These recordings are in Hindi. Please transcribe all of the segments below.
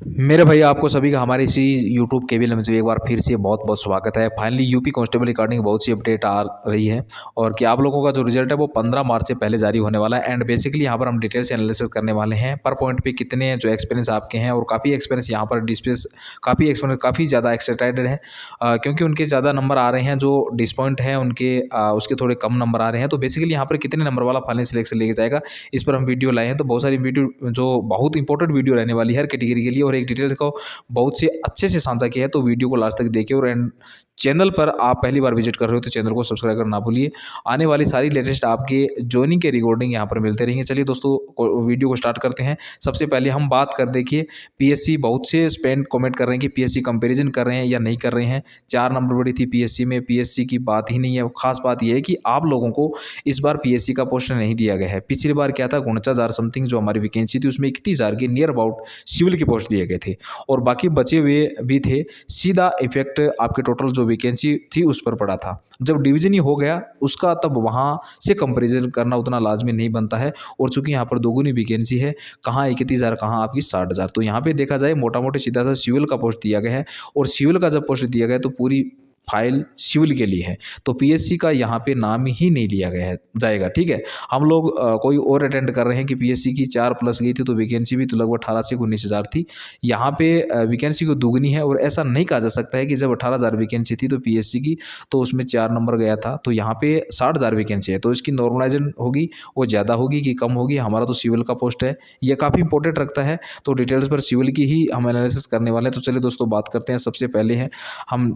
मेरे भाई आपको सभी का हमारे इसी यूट्यूब केबीएल में एक बार फिर से बहुत बहुत स्वागत है। फाइनली यूपी कांस्टेबल रिगार्डिंग बहुत सी अपडेट आ रही है और कि आप लोगों का जो रिजल्ट है वो 15 मार्च से पहले जारी होने वाला है। एंड बेसिकली यहाँ पर हम डिटेल से एनालिसिस करने वाले हैं पर पॉइंट पे कितने जो एक्सपीरियंस आपके हैं और काफ़ी एक्सपीरियंस यहाँ पर डिस्प्लेस काफ़ी ज़्यादा एक्साइटेड है क्योंकि उनके ज़्यादा नंबर आ रहे हैं। जो डिसपॉइंट हैं उनके उसके थोड़े कम नंबर आ रहे हैं। तो बेसिकली यहाँ पर कितने नंबर वाला फाइनल सिलेक्शन लेके जाएगा इस पर हम वीडियो लाए हैं। तो बहुत सारी वीडियो जो बहुत इंपॉर्टेंट वीडियो रहने वाली है हर कैटेगरी के लिए और एक डिटेल्स को बहुत से अच्छे से साझा किया है। तो वीडियो को लास्ट तक देखिए और एंड चैनल पर आप पहली बार विजिट कर रहे हो तो चैनल को सब्सक्राइब करना ना भूलिए। आने वाली सारी लेटेस्ट आपके ज्वाइनिंग के रिकॉर्डिंग यहाँ पर मिलते रहेंगे। चलिए दोस्तों वीडियो को स्टार्ट करते हैं। सबसे पहले हम बात कर देखिए पीएससी बहुत से स्पेंड कमेंट कर रहे हैं कि पीएससी कंपैरिजन कर रहे हैं या नहीं कर रहे हैं। 4 नंबर बड़ी थी पीएससी में, पीएससी की बात ही नहीं है। खास बात यह है कि आप लोगों को इस बार पीएससी का पोस्ट नहीं दिया गया है। पिछली बार क्या था 49,000 समथिंग जो हमारी वैकेंसी थी उसमें 31,000 के नियर अबाउट सिविल के पोस्ट दिए गए थे और बाकी बचे हुए भी थे। सीधा इफेक्ट आपके टोटल जो वैकेंसी थी उस पर पड़ा था। जब डिवीजन ही हो गया उसका तब वहां से कंपैरिजन करना उतना लाजमी नहीं बनता है और चूंकि यहाँ पर दोगुनी वैकेंसी है, कहाँ 31,000 कहाँ आपकी 60,000। तो यहाँ पे देखा जाए मोटा मोटी सीधा सा सिविल का पोस्ट दिया गया है और सिविल का जब पोस्ट दिया गया तो पूरी फाइल सिविल के लिए है। तो पीएससी का यहाँ पे नाम ही नहीं लिया गया है जाएगा। ठीक है, हम लोग कोई और अटेंड कर रहे हैं कि पीएससी की 4 प्लस गई थी तो वैकेंसी भी तो लगभग 18 से 19,000 थी। यहाँ पे वैकेंसी को दुगनी है और ऐसा नहीं कहा जा सकता है कि जब 18,000 वैकेंसी थी तो पीएससी की तो उसमें 4 नंबर गया था। तो यहाँ पे 60,000 वैकेंसी है तो इसकी नॉर्मलाइजेशन होगी वो ज़्यादा होगी कि कम होगी। हमारा तो सिविल का पोस्ट है, ये काफ़ी इंपॉर्टेंट रखता है। तो डिटेल्स पर सिविल की ही हम एनालिसिस करने वाले हैं। तो चलिए दोस्तों बात करते हैं। सबसे पहले है हम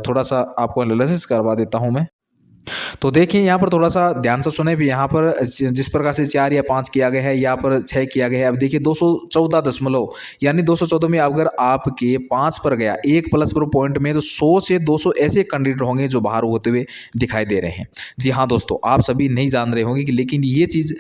थोड़ा सा आपको एनालिसिस करवा देता हूं मैं। तो देखिए यहाँ पर थोड़ा सा ध्यान से सुने भी। यहाँ पर जिस प्रकार से 4 या 5 किया गया है, यहाँ पर 6 किया गया है। अब देखिए 214 दशमलव यानी 214 में अगर आपके 5 पर गया 1 प्लस पर पॉइंट में तो 100 से 200 ऐसे कैंडिडेट होंगे जो बाहर होते हुए दिखाई दे रहे हैं। जी हाँ दोस्तों, आप सभी नहीं जान रहे होंगे कि लेकिन ये चीज़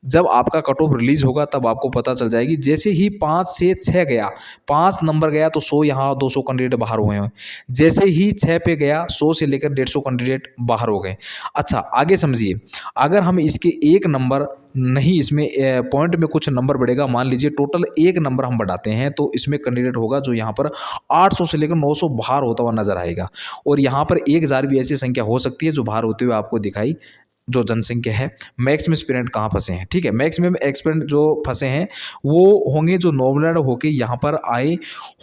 जब आपका कट ऑफ रिलीज होगा तब आपको पता चल जाएगी। जैसे ही 5 से 6 गया, 5 नंबर गया तो 100 यहाँ 200 कैंडिडेट बाहर हुए हैं। जैसे ही 6 पे गया 100 से लेकर 150 कैंडिडेट बाहर हो गए। अच्छा आगे समझिए, अगर हम इसके 1 नंबर नहीं इसमें पॉइंट में कुछ नंबर बढ़ेगा, मान लीजिए टोटल 1 नंबर हम बढ़ाते हैं तो इसमें कैंडिडेट होगा जो यहाँ पर 800 से लेकर 900 बाहर होता हुआ नजर आएगा और यहाँ पर 1000 भी ऐसी संख्या हो सकती है जो बाहर होते हुए आपको दिखाई जो जनसंख्या है। मैक्सिमम एस्पिरेंट कहाँ फंसे हैं, ठीक है, मैक्सिमम एस्पिरेंट जो फंसे हैं वो होंगे जो नॉमिनेट होके यहाँ पर आए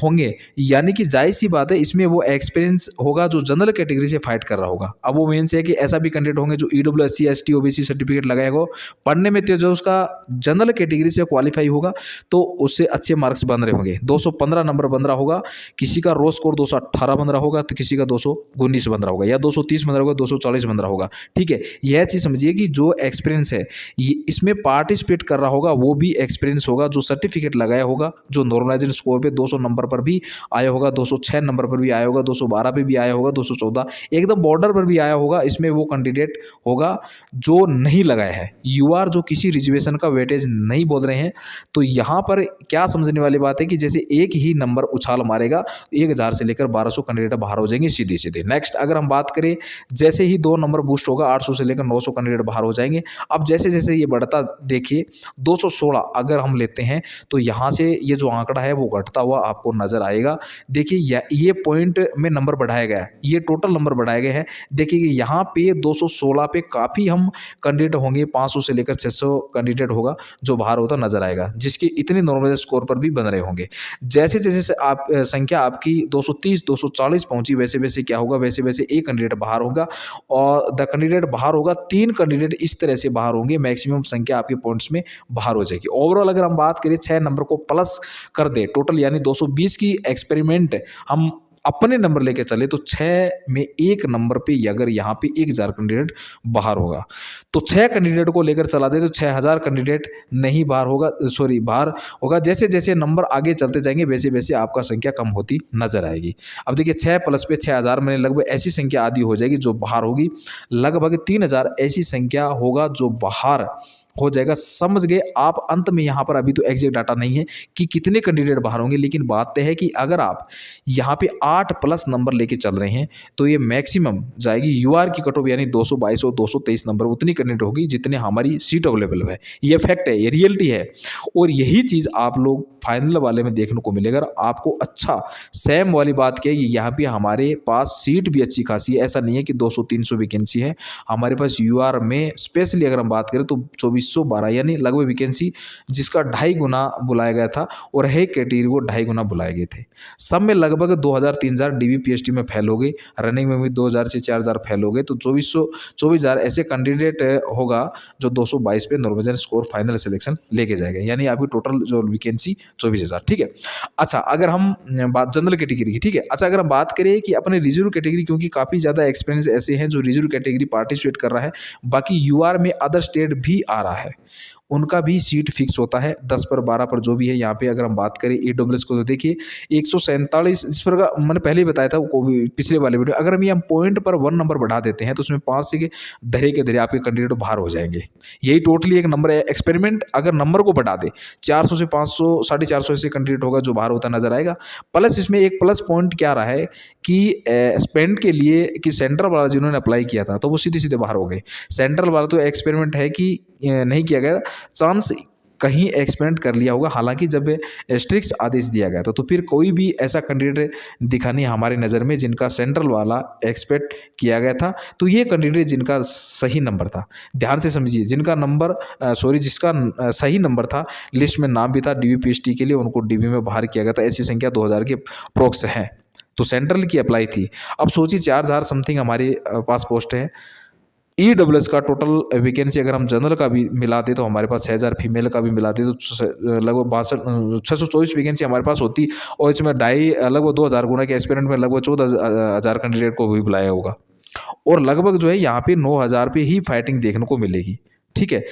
होंगे। यानी कि जाहिर सी बात है इसमें वो एक्सपीरियंस होगा जो जनरल कैटेगरी से फाइट कर रहा होगा। अब वो मेन से है कि ऐसा भी कैंडिडेट होंगे जो ईडब्ल्यूएससी एसटी ओबीसी सर्टिफिकेट लगाएगा, पढ़ने में तेज जो उसका जनरल कैटेगरी से क्वालिफाई होगा तो उससे अच्छे मार्क्स बन रहे होंगे। 215 नंबर बन रहा होगा, किसी का रो स्कोर 218 बन रहा होगा तो किसी का 219 बन रहा होगा या 230 बन रहा होगा, 240 बन रहा होगा। ठीक है, यह चीज समझिए कि जो एक्सपीरियंस है ये इसमें पार्टिसिपेट कर रहा होगा वो भी एक्सपीरियंस होगा। जो सर्टिफिकेट लगाया होगा, जो नॉर्मलाइजेशन स्कोर पे 200 नंबर पर भी आया होगा, 206 नंबर पर भी आया होगा, 212 पे भी आया होगा, 214 एकदम बॉर्डर पर भी आया होगा, इसमें वो कैंडिडेट होगा जो नहीं लगाया है। यूआर जो किसी रिजर्वेशन का वेटेज नहीं बोल रहे हैं। तो यहाँ पर क्या समझने वाली बात है कि जैसे एक ही नंबर उछाल मारेगा 1000 से लेकर 1200 कैंडिडेट बाहर हो जाएंगे सीधे सीधे। नेक्स्ट अगर हम बात करें, जैसे ही 2 नंबर बूस्ट होगा 800 से लेकर 900 कैंडिडेट बाहर हो जाएंगे। अब जैसे जैसे ये बढ़ता देखिए 216 अगर हम लेते हैं तो यहाँ से ये जो आंकड़ा है वो घटता हुआ आपको नजर आएगा। देखिए ये पॉइंट में नंबर बढ़ाया गया है, ये टोटल नंबर बढ़ाए गए हैं। देखिए कि यहाँ पे 216 पे काफ़ी हम कैंडिडेट होंगे, 500 से लेकर 600 कैंडिडेट होगा जो बाहर होता नजर आएगा, जिसके इतने नॉर्मल स्कोर पर भी बन रहे होंगे। जैसे जैसे आप संख्या आपकी 230 240 पहुंची वैसे वैसे क्या होगा, वैसे वैसे एक कैंडिडेट बाहर होगा और द कैंडिडेट बाहर होगा 3 कैंडिडेट इस तरह से बाहर होंगे। मैक्सिमम संख्या आपके पॉइंट्स में बाहर हो जाएगी। ओवरऑल अगर हम बात करें 6 नंबर को प्लस कर दे टोटल यानी 220 की एक्सपेरिमेंट हम अपने नंबर लेके चले तो 6 में 1 नंबर पे अगर यहाँ पे 1000 कैंडिडेट बाहर होगा तो 6 कैंडिडेट को लेकर चला दे तो 6000 कैंडिडेट नहीं बाहर होगा, सॉरी बाहर होगा। जैसे जैसे नंबर आगे चलते जाएंगे वैसे वैसे आपका संख्या कम होती नजर आएगी। अब देखिए 6 प्लस पे 6000 में लगभग ऐसी संख्या आदि हो जाएगी जो बाहर होगी, लगभग 3000 ऐसी संख्या होगा जो बाहर हो जाएगा। समझ गए आप। अंत में यहाँ पर अभी तो एग्जैक्ट डाटा नहीं है कि कितने कैंडिडेट बाहर होंगे, लेकिन बात तय है कि अगर आप यहाँ पे 8+ नंबर लेके चल रहे हैं तो ये मैक्सिमम जाएगी यूआर की कट ऑफ, यानी 222 और 223 नंबर उतनी कैंडिडेट होगी जितने हमारी सीट अवेलेबल है। ये फैक्ट है, ये रियलिटी है, और यही चीज़ आप लोग फाइनल वाले में देखने को मिलेगा। आपको अच्छा सेम वाली बात क्या है कि यहाँ पे हमारे पास सीट भी अच्छी खासी है। ऐसा नहीं है कि 200-300 वैकेंसी है हमारे पास यूआर में। स्पेशली अगर हम बात करें तो 2412 यानी लगभग वैकेंसी, जिसका 2.5 गुना बुलाया गया था, और है कैटेगरी को 2.5 गुना बुलाए गए थे। सब में लगभग 2000-3000 डीवीपीएसटी में फेल हो गए, रनिंग में भी 2000 से 4000 फेल हो गए, तो 2400-24000 ऐसे कैंडिडेट होगा जो 222 पे नॉर्मल स्कोर फाइनल सिलेक्शन लेके जाएगा, यानी आपकी टोटल जो वैकेंसी 24,000। ठीक है। अच्छा, अगर हम बात जनरल कैटेगरी की, ठीक है। अच्छा, अगर हम बात करें कि अपने रिजर्व कैटेगरी, क्योंकि काफ़ी ज़्यादा एक्सपीरियंस ऐसे हैं जो रिजर्व कैटेगरी पार्टिसिपेट कर रहा है, बाकी यूआर में अदर स्टेट भी आ रहा है, उनका भी सीट फिक्स होता है 10 पर 12 पर जो भी है। यहाँ पे अगर हम बात करें ईडब्ल्यूएस को, तो देखिए 147, इस पर मैंने पहले ही बताया था पिछले वाले वीडियो। अगर हम ये पॉइंट पर 1 नंबर बढ़ा देते हैं तो उसमें 5 से धरे के धरे आपके कैंडिडेट बाहर हो जाएंगे। यही टोटली एक नंबर है, एक्सपेरिमेंट। अगर नंबर को बढ़ा दे 400 से 500, 450 ऐसे कैंडिडेट होगा जो बाहर होता नजर आएगा। प्लस इसमें एक प्लस पॉइंट क्या रहा है कि स्पेंड के लिए कि सेंट्रल वाला जिन्होंने अप्लाई किया था तो वो सीधे सीधे बाहर हो गए। सेंट्रल वाला तो एक्सपेरिमेंट है कि नहीं किया गया, चांस कहीं एक्सपेरिमेंट कर लिया होगा, हालांकि जब स्ट्रिक्ट आदेश दिया गया तो फिर कोई भी ऐसा कैंडिडेट दिखा नहीं हमारी नज़र में जिनका सेंट्रल वाला एक्सपेक्ट किया गया था। तो ये कैंडिडेट जिनका सही नंबर था, ध्यान से समझिए, जिसका सही नंबर था, लिस्ट में नाम भी था डीवीपीएसटी के लिए, उनको डीबी में बाहर किया गया था। ऐसी संख्या 2000 के प्रोक्स हैं, तो सेंट्रल की अप्लाई थी। अब सोचिए 4000 समथिंग हमारे पास पोस्ट है। ईडब्ल्यूएस का टोटल वैकेंसी अगर हम जनरल का भी मिलाते तो हमारे पास 6000, फीमेल का भी मिलाते तो लगभग 624 वैकेंसी हमारे पास होती, और इसमें लगभग 2000 गुना के एक्सपेरिमेंट में लगभग 14,000 कैंडिडेट को भी बुलाया होगा, और लगभग जो है यहाँ पे 9000 पे ही फाइटिंग देखने को मिलेगी। ठीक है,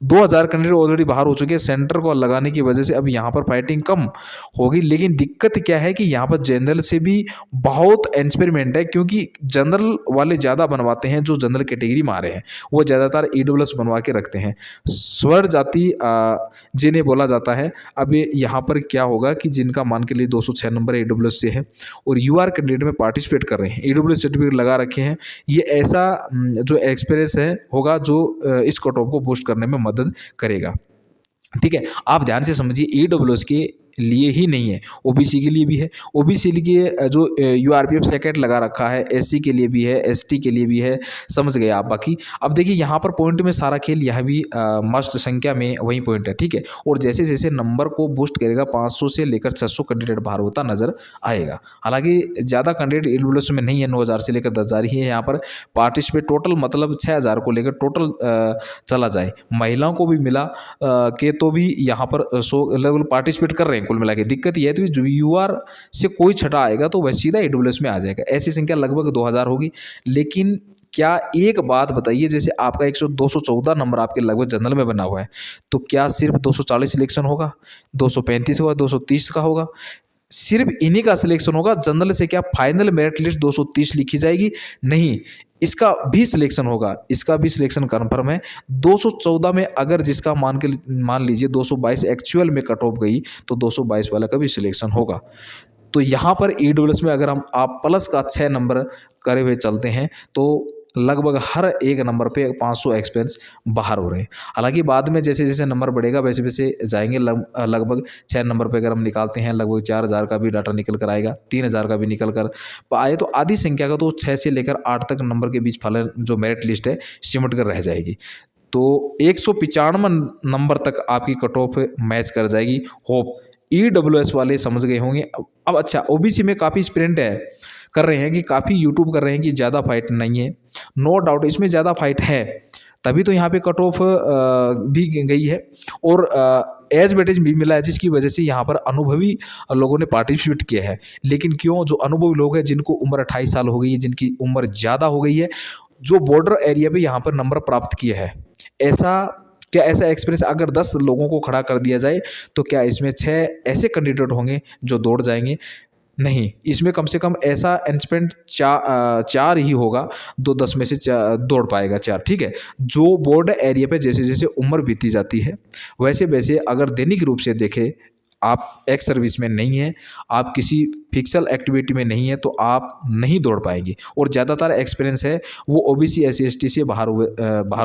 2000 कैंडिडेट ऑलरेडी बाहर हो चुके हैं सेंटर को लगाने की वजह से। अब यहाँ पर फाइटिंग कम होगी, लेकिन दिक्कत क्या है कि यहाँ पर जनरल से भी बहुत एक्सपेरिमेंट है, क्योंकि जनरल वाले ज़्यादा बनवाते हैं। जो जनरल कैटेगरी में आ रहे हैं वो ज़्यादातर ईडब्ल्यूएस बनवा के रखते हैं, स्वर जाति जिन्हें बोला जाता है। अब यहाँ पर क्या होगा कि जिनका मान के लिए 206 नंबर ईडब्ल्यूएस से है और यूआर कैंडिडेट में पार्टिसिपेट कर रहे हैं, ईडब्ल्यूएस सर्टिफिकेट लगा रखे हैं, ये ऐसा जो एक्सपीरियंस है होगा जो इस कट ऑफ को बूस्ट करने में मदद करेगा। ठीक है, आप ध्यान से समझिए, ईडब्ल्यूएस के लिए ही नहीं है, ओबीसी के लिए भी है। ओबीसी के लिए जो यूआरपीएफ सेकेंड लगा रखा है, एससी के लिए भी है, एसटी के लिए भी है। समझ गए आप। बाकी अब देखिए यहाँ पर पॉइंट में सारा खेल, यह भी मस्ट संख्या में वही पॉइंट है। ठीक है, और जैसे जैसे नंबर को बूस्ट करेगा 500 से लेकर 600 कैंडिडेट बाहर होता नजर आएगा। हालांकि ज़्यादा कैंडिडेट ईडब्ल्यूएस में नहीं है, 9000 से लेकर 10,000 ही है यहाँ पर पार्टिसिपेट। टोटल मतलब 6000 को लेकर टोटल चला जाए, महिलाओं को भी मिला के तो भी यहाँ पर 100 लेवल पार्टिसिपेट कर रहे हैं कुल मिला के। दिक्कत यह है तो जो यूआर से कोई छठा आएगा तो वह सीधा ईडब्ल्यूएस में आ जाएगा। ऐसी संख्या लगभग 2000 होगी। लेकिन क्या एक बात बताइए, जैसे आपका 214 नंबर आपके लगभग जनरल में बना हुआ है, तो क्या सिर्फ 240 सिलेक्शन होगा, 235 होगा, 230 का होगा? सिर्फ इन्हीं का सिलेक्शन होगा। जनरल से क्या फाइनल मेरिट लिस्ट 230 लिखी जाएगी? नहीं, इसका भी सिलेक्शन होगा, इसका भी सिलेक्शन कन्फर्म है। 214 में अगर जिसका मान लीजिए 222 एक्चुअल में कट ऑफ गई तो 222 वाला का भी सिलेक्शन होगा। तो यहाँ पर ईडब्ल्यूएस में अगर आप प्लस का 6 नंबर करे हुए चलते हैं तो लगभग हर एक नंबर पे 500 एक्सपेंस बाहर हो रहे हैं। हालांकि बाद में जैसे जैसे नंबर बढ़ेगा वैसे वैसे जाएंगे। लगभग 6 नंबर पे अगर हम निकालते हैं लगभग 4000 का भी डाटा निकल कर आएगा, 3000 का भी निकल कर आए, तो आधी संख्या का तो 6 से लेकर 8 तक नंबर के बीच फलन जो मेरिट लिस्ट है सिमट कर रह जाएगी। तो 195 नंबर तक आपकी कट ऑफ मैच कर जाएगी। होप ईडब्ल्यूएस वाले समझ गए होंगे। अब अच्छा, ओबीसी में काफ़ी स्प्रिंट कर रहे हैं कि काफ़ी यूट्यूब कर रहे हैं कि ज़्यादा फाइट नहीं है। नो डाउट इसमें ज़्यादा फाइट है, तभी तो यहाँ पे कट ऑफ भी गई है और एज वेटेज भी मिला है, जिसकी वजह से यहाँ पर अनुभवी लोगों ने पार्टिसिपेट किया है। लेकिन क्यों? जो अनुभवी लोग हैं जिनको उम्र 28 साल हो गई है, जिनकी उम्र ज़्यादा हो गई है, जो बॉर्डर एरिया पे यहाँ पर नंबर प्राप्त किया है, ऐसा एक्सपीरियंस अगर 10 लोगों को खड़ा कर दिया जाए तो क्या इसमें 6 ऐसे कैंडिडेट होंगे जो दौड़ जाएंगे? नहीं, इसमें कम से कम ऐसा एस्पिरेंट 4 ही होगा, जो 10 में से दौड़ पाएगा 4, ठीक है। जो बोर्ड एरिया पे जैसे-जैसे उम्र बीतती जाती है, वैसे-वैसे अगर दैनिक रूप से देखें, आप एक्स सर्विस में नहीं हैं, आप किसी फिक्सल एक्टिविटी में नहीं हैं, तो आप नहीं दौड़ पाएँगे और ज़्यादातर एक्सपीरियंस है वो ओबीसी, एससी-एसटी से बाहर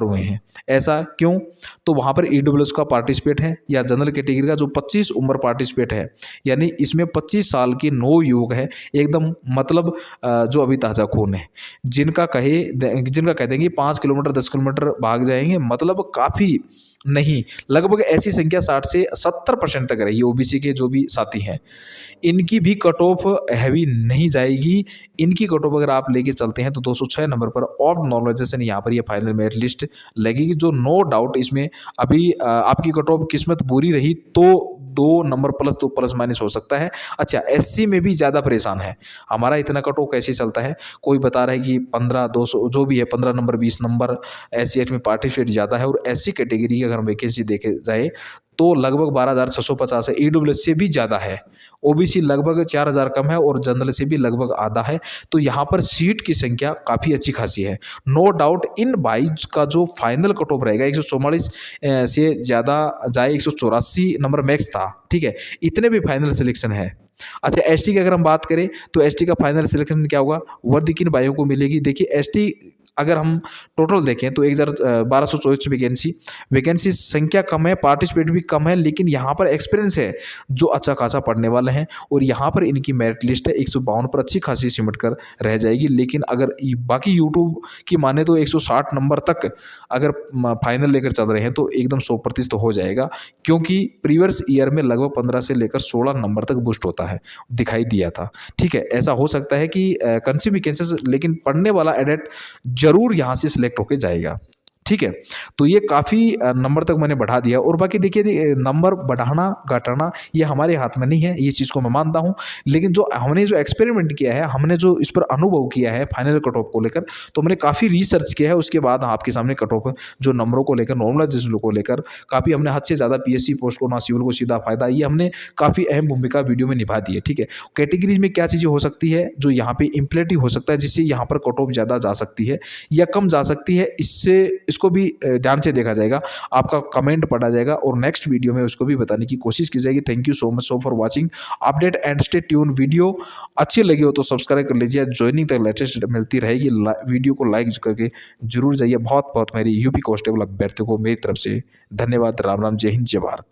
हुए हैं। ऐसा क्यों? तो वहाँ पर ईडब्ल्यूएस का पार्टिसिपेट है या जनरल कैटेगरी का जो 25 उम्र पार्टिसिपेट है, यानी इसमें 25 साल के नवयुवक है, एकदम मतलब जो अभी ताज़ा खून है, जिनका कह देंगे 5 किलोमीटर 10 किलोमीटर भाग जाएँगे, मतलब काफ़ी नहीं, लगभग ऐसी संख्या 60 से 70% तक रही है ओबीसी के जो भी साथी हैं। इनकी भी कट ऑफ हैवी नहीं जाएगी, इनकी कट ऑफ अगर आप लेके चलते हैं तो 206 नंबर पर और नॉर्मलाइजेशन यहाँ पर ये फाइनल मेरिट लिस्ट लगेगी, जो नो डाउट इसमें अभी आपकी कट ऑफ किस्मत बुरी रही तो 2 नंबर प्लस तो प्लस माइनस हो सकता है। अच्छा, एससी में भी ज़्यादा परेशान है, हमारा इतना कट ऑफ कैसे चलता है, कोई बता रहा है कि 15 200 जो भी है 15 नंबर 20 नंबर एससी में पार्टिसिपेट ज़्यादा है और एससी कैटेगरी की अगर हम वैकेंसी देखे जाए तो लगभग 12,650 है, ईडब्ल्यूएस से भी ज़्यादा है, ओबीसी लगभग 4,000 कम है और जनरल से भी लगभग आधा है। तो यहाँ पर सीट की संख्या काफ़ी अच्छी खासी है। नो डाउट इन 22 का जो फाइनल कट ऑफ रहेगा 144 से ज़्यादा जाए, 184 नंबर मैक्स था, ठीक है, इतने भी फाइनल सिलेक्शन है। अच्छा, एसटी की अगर हम बात करें तो एसटी का फाइनल सिलेक्शन क्या होगा, वर्दी किन भाइयों को मिलेगी? देखिए, एसटी अगर हम टोटल देखें तो 1224 वैकेंसी संख्या कम है, पार्टिसिपेट भी कम है, लेकिन यहाँ पर एक्सपीरियंस है जो अच्छा खासा पढ़ने वाले हैं और यहाँ पर इनकी मेरिट लिस्ट है 152 पर अच्छी खासी सिमट कर रह जाएगी। लेकिन अगर बाकी यूट्यूब की माने तो 160 नंबर तक अगर फाइनल लेकर चल रहे हैं तो एकदम 100% हो जाएगा, क्योंकि प्रीवियस ईयर में लगभग 15 से लेकर 16 नंबर तक बूस्ट होता है, दिखाई दिया था, ठीक है। ऐसा हो सकता है कि कंसिक्वेंसेस, लेकिन पढ़ने वाला एडेट जरूर यहाँ से सिलेक्ट होके जाएगा, ठीक है। तो ये काफ़ी नंबर तक मैंने बढ़ा दिया और बाकी देखिए नंबर बढ़ाना घटाना ये हमारे हाथ में नहीं है, ये चीज़ को मैं मानता हूँ, लेकिन जो हमने जो एक्सपेरिमेंट किया है, हमने जो इस पर अनुभव किया है फाइनल कट ऑफ को लेकर, तो हमने काफ़ी रिसर्च किया है, उसके बाद आपके सामने कट ऑफ जो नंबरों को लेकर, नॉर्मलाइजेशन को लेकर काफ़ी हमने हद से ज़्यादा पीएससी पोस्ट को ना सिविल को सीधा फायदा, ये हमने काफ़ी अहम भूमिका वीडियो में निभा दी है, ठीक है। कैटेगरीज में क्या चीज़ें हो सकती है जो यहाँ पे इम्पलेटिव हो सकता है, जिससे यहाँ पर कट ऑफ ज़्यादा जा सकती है या कम जा सकती है, इसको भी ध्यान से देखा जाएगा, आपका कमेंट पढ़ा जाएगा और नेक्स्ट वीडियो में उसको भी बताने की कोशिश की जाएगी। Thank you so much for watching update and stay tune. Video अच्छी लगी हो तो सब्सक्राइब कर लीजिए, ज्वाइनिंग तक लेटेस्ट मिलती रहेगी, वीडियो को लाइक करके जरूर जाइए। बहुत बहुत मेरी यूपी कांस्टेबल अभ्यर्थियों को मेरी तरफ से धन्यवाद। राम राम, जय हिंद, जय भारत।